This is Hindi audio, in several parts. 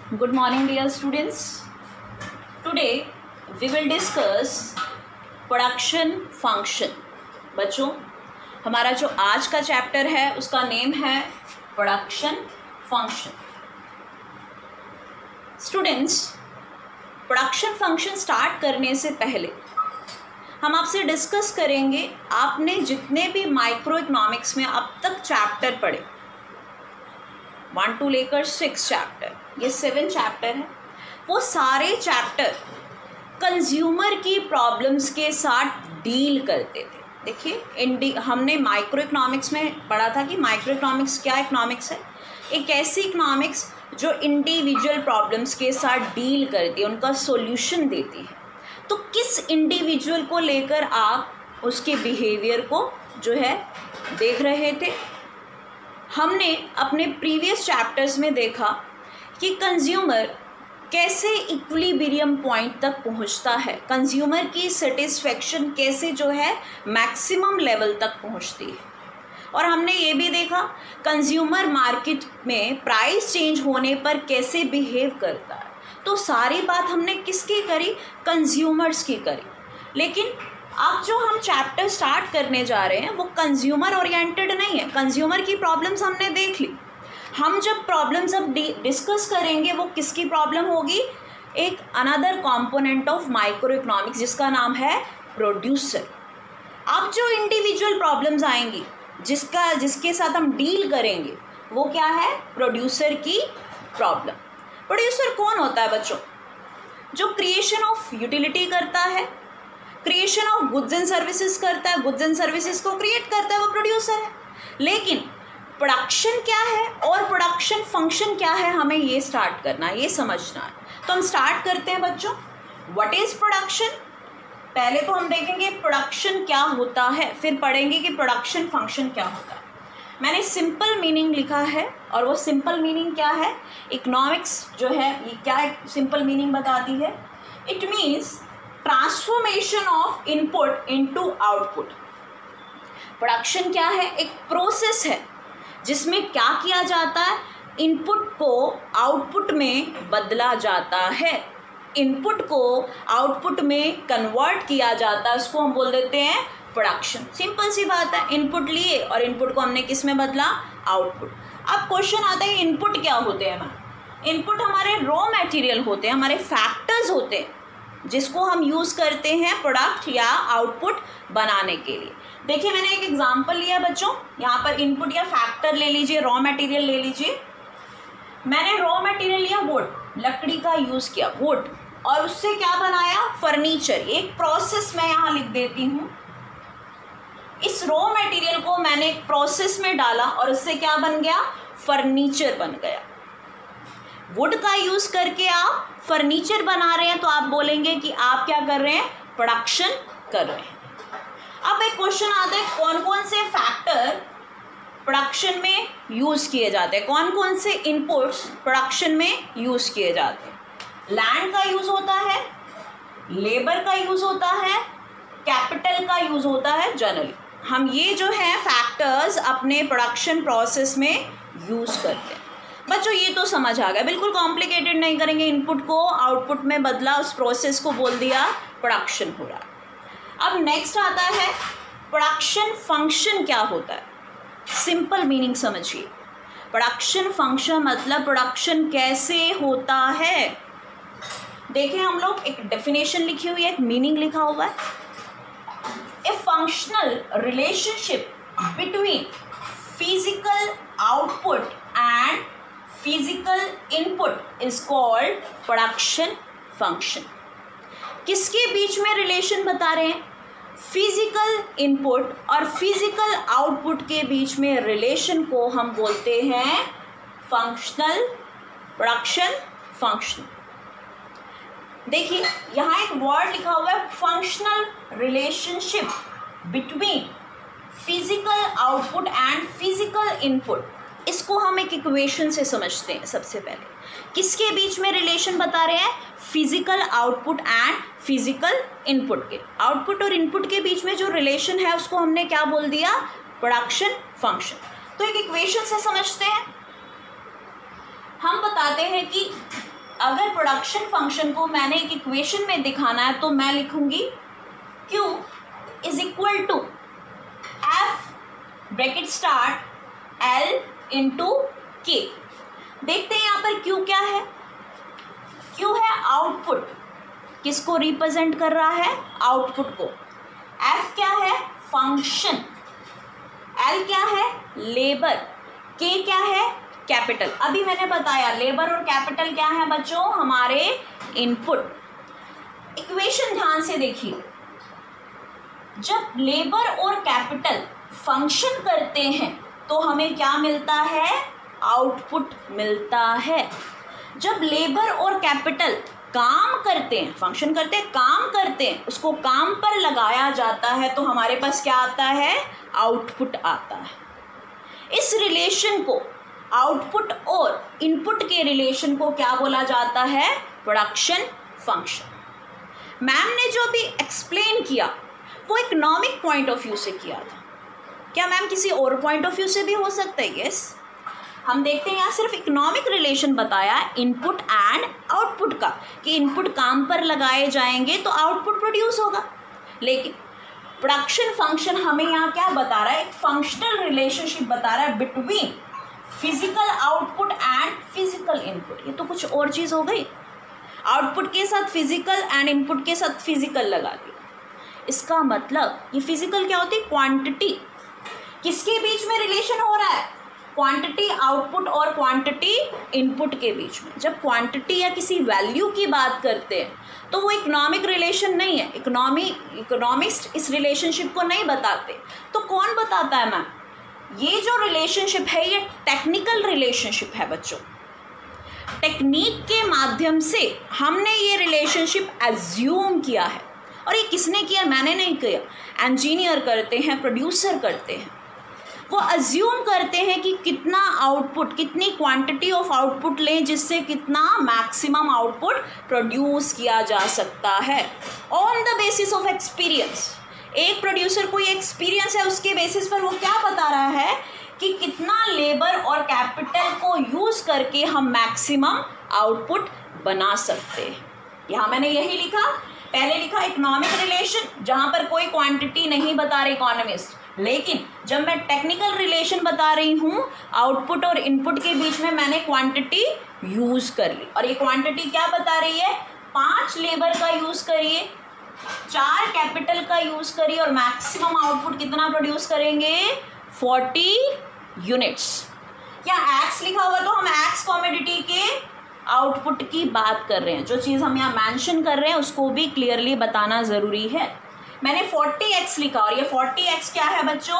Good morning, dear students. Today we will discuss production function. बच्चों, हमारा जो आज का चैप्टर है उसका नेम है production function. Students, production function start करने से पहले हम आपसे डिस्कस करेंगे आपने जितने भी माइक्रो इकोनॉमिक्स में अब तक चैप्टर पढ़े 1 to लेकर 6 चैप्टर, ये 7 चैप्टर है, वो सारे चैप्टर कंज्यूमर की प्रॉब्लम्स के साथ डील करते थे. देखिए, हमने माइक्रो इकोनॉमिक्स में पढ़ा था कि माइक्रो इकोनॉमिक्स क्या इकोनॉमिक्स है. एक ऐसी इकोनॉमिक्स जो इंडिविजुअल प्रॉब्लम्स के साथ डील करती है, उनका सॉल्यूशन देती है. तो किस इंडिविजुअल को लेकर आप उसके बिहेवियर को जो है देख रहे थे. हमने अपने प्रीवियस चैप्टर्स में देखा कि कंज्यूमर कैसे इक्विलिब्रियम पॉइंट तक पहुंचता है, कंज्यूमर की सेटिस्फेक्शन कैसे जो है मैक्सिमम लेवल तक पहुंचती है. और हमने ये भी देखा कंज्यूमर मार्केट में प्राइस चेंज होने पर कैसे बिहेव करता है. तो सारी बात हमने किसकी करी, कंज्यूमर्स की करी. लेकिन अब जो हम चैप्टर स्टार्ट करने जा रहे हैं वो कंज्यूमर ओरिएंटेड नहीं है. कंज्यूमर की प्रॉब्लम्स हमने देख ली. हम जब प्रॉब्लम्स अब डिस्कस करेंगे वो किसकी प्रॉब्लम होगी, एक another component of micro economics जिसका नाम है प्रोड्यूसर. अब जो इंडिविजुअल प्रॉब्लम्स आएंगी जिसके साथ हम डील करेंगे वो क्या है, प्रोड्यूसर की प्रॉब्लम. प्रोड्यूसर कौन होता है बच्चों, जो क्रिएशन ऑफ यूटिलिटी करता है, creation of goods and services करता है, गुड्स एंड सर्विसेज को क्रिएट करता है, वो प्रोड्यूसर है. लेकिन प्रोडक्शन क्या है और प्रोडक्शन फंक्शन क्या है, हमें ये स्टार्ट करना है, ये समझना है. तो हम स्टार्ट करते हैं बच्चों. What is production. पहले तो हम देखेंगे प्रोडक्शन क्या होता है, फिर पढ़ेंगे कि प्रोडक्शन फंक्शन क्या होता है. मैंने सिंपल मीनिंग लिखा है और वो सिंपल मीनिंग क्या है, इकोनॉमिक्स जो है ये क्या सिंपल मीनिंग बताती है. It means transformation of input into output. Production क्या है, एक प्रोसेस है जिसमें क्या किया जाता है, इनपुट को आउटपुट में बदला जाता है, इनपुट को आउटपुट में कन्वर्ट किया जाता है, उसको हम बोल देते हैं प्रोडक्शन. सिंपल सी बात है, इनपुट लिए और इनपुट को हमने किस में बदला, आउटपुट. अब क्वेश्चन आता है इनपुट क्या होते हैं हमारे. इनपुट हमारे रॉ मटेरियल होते हैं, हमारे फैक्टर्स होते हैं जिसको हम यूज़ करते हैं प्रोडक्ट या आउटपुट बनाने के लिए. देखिए, मैंने एक एग्जांपल लिया बच्चों, यहाँ पर इनपुट या फैक्टर ले लीजिए, रॉ मटेरियल ले लीजिए. मैंने रॉ मटेरियल लिया वुड, लकड़ी का यूज़ किया वुड, और उससे क्या बनाया, फर्नीचर. एक प्रोसेस मैं यहाँ लिख देती हूँ. इस रॉ मटेरियल को मैंने एक प्रोसेस में डाला और उससे क्या बन गया, फर्नीचर बन गया. वुड का यूज़ करके आप फर्नीचर बना रहे हैं तो आप बोलेंगे कि आप क्या कर रहे हैं, प्रोडक्शन कर रहे हैं. अब एक क्वेश्चन आता है कौन कौन से फैक्टर प्रोडक्शन में यूज़ किए जाते हैं, कौन कौन से इनपुट्स प्रोडक्शन में यूज़ किए जाते हैं. लैंड का यूज़ होता है, लेबर का यूज़ होता है, कैपिटल का यूज़ होता है. जनरली हम ये जो है फैक्टर्स अपने प्रोडक्शन प्रोसेस में यूज़ करते हैं. बच्चों ये तो समझ आ गया, बिल्कुल कॉम्प्लिकेटेड नहीं करेंगे. इनपुट को आउटपुट में बदला, उस प्रोसेस को बोल दिया प्रोडक्शन हो रहा है. अब नेक्स्ट आता है प्रोडक्शन फंक्शन क्या होता है. सिंपल मीनिंग समझिए. प्रोडक्शन फंक्शन मतलब प्रोडक्शन कैसे होता है. देखिए, हम लोग एक डेफिनेशन लिखी हुई है, एक मीनिंग लिखा हुआ है. A functional relationship between physical output and physical input is called production function. किसके बीच में रिलेशन बता रहे हैं, फिजिकल इनपुट और फिजिकल आउटपुट के बीच में रिलेशन को हम बोलते हैं फंक्शनल प्रोडक्शन फंक्शन. देखिए, यहाँ एक वर्ड लिखा हुआ है, functional relationship between physical output and physical input. इसको हम एक इक्वेशन से समझते हैं. सबसे पहले किसके बीच में रिलेशन बता रहे हैं, physical output and physical input के. आउटपुट और इनपुट के बीच में जो रिलेशन है उसको हमने क्या बोल दिया, प्रोडक्शन फंक्शन. तो एक इक्वेशन से समझते हैं. हम बताते हैं कि अगर प्रोडक्शन फंक्शन को मैंने एक इक्वेशन में दिखाना है तो मैं लिखूंगी Q is equal to F bracket start L into K। देखते हैं यहाँ पर Q क्या है। Q है आउटपुट, किसको रिप्रेजेंट कर रहा है, आउटपुट को। F क्या है, फंक्शन। L क्या है, लेबर। K क्या है, कैपिटल। अभी मैंने बताया लेबर और कैपिटल क्या है बच्चों, हमारे इनपुट। इक्वेशन ध्यान से देखिए, जब लेबर और कैपिटल फंक्शन करते हैं तो हमें क्या मिलता है, आउटपुट मिलता है। जब लेबर और कैपिटल काम करते हैं, फंक्शन करते हैं, काम करते हैं, उसको काम पर लगाया जाता है तो हमारे पास क्या आता है, आउटपुट आता है। इस रिलेशन को, आउटपुट और इनपुट के रिलेशन को क्या बोला जाता है, प्रोडक्शन फंक्शन। मैम ने जो भी एक्सप्लेन किया वो इकोनॉमिक पॉइंट ऑफ व्यू से किया था। क्या मैम किसी और पॉइंट ऑफ व्यू से भी हो सकता है? यस। हम देखते हैं यहाँ सिर्फ इकोनॉमिक रिलेशन बताया इनपुट एंड आउटपुट का, कि इनपुट काम पर लगाए जाएंगे तो आउटपुट प्रोड्यूस होगा। लेकिन प्रोडक्शन फंक्शन हमें यहाँ क्या बता रहा है, एक फंक्शनल रिलेशनशिप बता रहा है between physical output and physical input. ये तो कुछ और चीज़ हो गई, आउटपुट के साथ फिजिकल एंड इनपुट के साथ फिजिकल लगा दिया। इसका मतलब ये फिजिकल क्या होती है, क्वांटिटी। किसके बीच में रिलेशन हो रहा है, क्वांटिटी आउटपुट और क्वांटिटी इनपुट के बीच में। जब क्वांटिटी या किसी वैल्यू की बात करते हैं तो वो इकोनॉमिक रिलेशन नहीं है, इकोनॉमिक्स इस रिलेशनशिप को नहीं बताते। तो कौन बताता है मैम, ये जो रिलेशनशिप है ये टेक्निकल रिलेशनशिप है बच्चों। टेक्निक के माध्यम से हमने ये रिलेशनशिप एज्यूम किया है। और ये किसने किया, मैंने नहीं किया, इंजीनियर करते हैं, प्रोड्यूसर करते हैं। वो अज्यूम करते हैं कि कितना आउटपुट, कितनी क्वांटिटी ऑफ आउटपुट लें जिससे कितना मैक्सिमम आउटपुट प्रोड्यूस किया जा सकता है, on the basis of experience. एक प्रोड्यूसर को ये एक्सपीरियंस है, उसके बेसिस पर वो क्या बता रहा है कि कितना लेबर और कैपिटल को यूज़ करके हम मैक्सिमम आउटपुट बना सकते हैं। यहाँ मैंने यही लिखा, पहले लिखा इकोनॉमिक रिलेशन जहाँ पर कोई क्वांटिटी नहीं बता रहे इकोनॉमिस्ट, लेकिन जब मैं टेक्निकल रिलेशन बता रही हूँ आउटपुट और इनपुट के बीच में मैंने क्वांटिटी यूज़ कर ली। और ये क्वांटिटी क्या बता रही है, 5 लेबर का यूज़ करिए, 4 कैपिटल का यूज़ करिए और मैक्सिमम आउटपुट कितना प्रोड्यूस करेंगे, 40 यूनिट्स। या एक्स लिखा हुआ तो हम एक्स कमोडिटी के आउटपुट की बात कर रहे हैं। जो चीज़ हम यहाँ मेंशन कर रहे हैं उसको भी क्लियरली बताना ज़रूरी है। मैंने 40x लिखा और ये 40x क्या है बच्चों,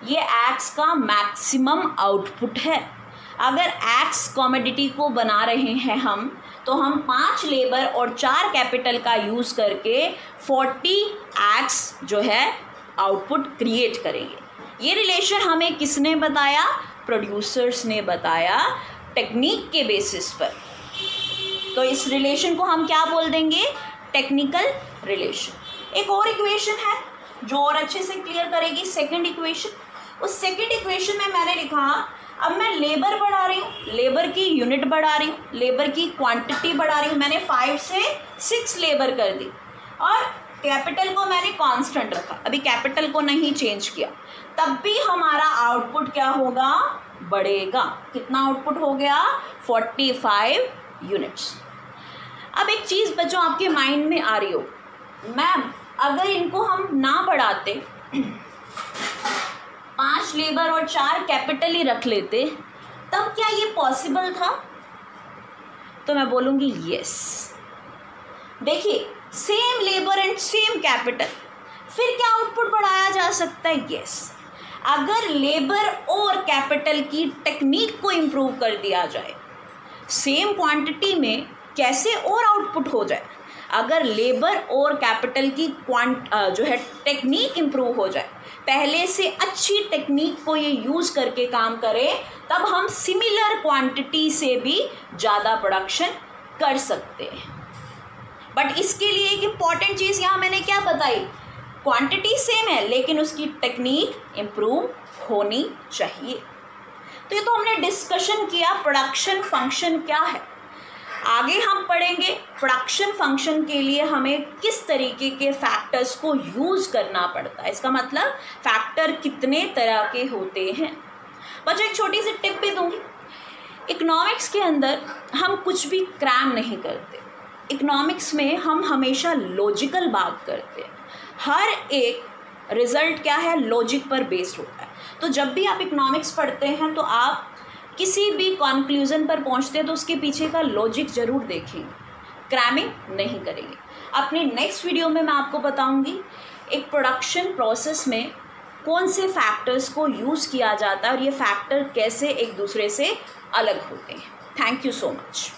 ये x का मैक्सिमम आउटपुट है। अगर x कमोडिटी को बना रहे हैं हम तो हम 5 लेबर और 4 कैपिटल का यूज़ करके 40x जो है आउटपुट क्रिएट करेंगे। ये रिलेशन हमें किसने बताया, प्रोड्यूसर्स ने बताया टेक्निक के बेसिस पर। तो इस रिलेशन को हम क्या बोल देंगे, टेक्निकल रिलेशन। एक और इक्वेशन है जो और अच्छे से क्लियर करेगी, सेकंड इक्वेशन। उस सेकंड इक्वेशन में मैंने लिखा, अब मैं लेबर बढ़ा रही हूँ, लेबर की यूनिट बढ़ा रही हूँ, लेबर की क्वांटिटी बढ़ा रही हूँ। मैंने 5 से 6 लेबर कर दी और कैपिटल को मैंने कांस्टेंट रखा, अभी कैपिटल को नहीं चेंज किया, तब भी हमारा आउटपुट क्या होगा, बढ़ेगा। कितना आउटपुट हो गया, 45 यूनिट्स। अब एक चीज़ बच्चों आपके माइंड में आ रही हो, मैम अगर इनको हम ना बढ़ाते, 5 लेबर और 4 कैपिटल ही रख लेते, तब क्या ये पॉसिबल था? तो मैं बोलूँगी यस। देखिए, same labour and same capital, फिर क्या आउटपुट बढ़ाया जा सकता है? यस। अगर लेबर और कैपिटल की टेक्निक को इम्प्रूव कर दिया जाए, सेम क्वांटिटी में कैसे और आउटपुट हो जाए। अगर लेबर और कैपिटल की जो है टेक्निक इम्प्रूव हो जाए, पहले से अच्छी टेक्निक को ये यूज़ करके काम करें, तब हम सिमिलर क्वांटिटी से भी ज़्यादा प्रोडक्शन कर सकते हैं। बट इसके लिए एक इम्पॉर्टेंट चीज़ यहाँ मैंने क्या बताई, क्वांटिटी सेम है लेकिन उसकी टेक्निक इम्प्रूव होनी चाहिए। तो ये तो हमने डिस्कशन किया प्रोडक्शन फंक्शन क्या है। आगे हम पढ़ेंगे प्रोडक्शन फंक्शन के लिए हमें किस तरीके के फैक्टर्स को यूज़ करना पड़ता है। इसका मतलब फैक्टर कितने तरह के होते हैं। बच्चों एक छोटी सी टिप भी दूंगी, इकोनॉमिक्स के अंदर हम कुछ भी क्रैम नहीं करते। इकोनॉमिक्स में हम हमेशा लॉजिकल बात करते हैं। हर एक रिजल्ट क्या है, लॉजिक पर बेस्ड होता है। तो जब भी आप इकोनॉमिक्स पढ़ते हैं तो आप किसी भी कंक्लूजन पर पहुंचते हैं तो उसके पीछे का लॉजिक ज़रूर देखेंगे, क्रैमिंग नहीं करेंगे। अपने नेक्स्ट वीडियो में मैं आपको बताऊंगी एक प्रोडक्शन प्रोसेस में कौन से फैक्टर्स को यूज़ किया जाता है और ये फैक्टर कैसे एक दूसरे से अलग होते हैं। Thank you so much.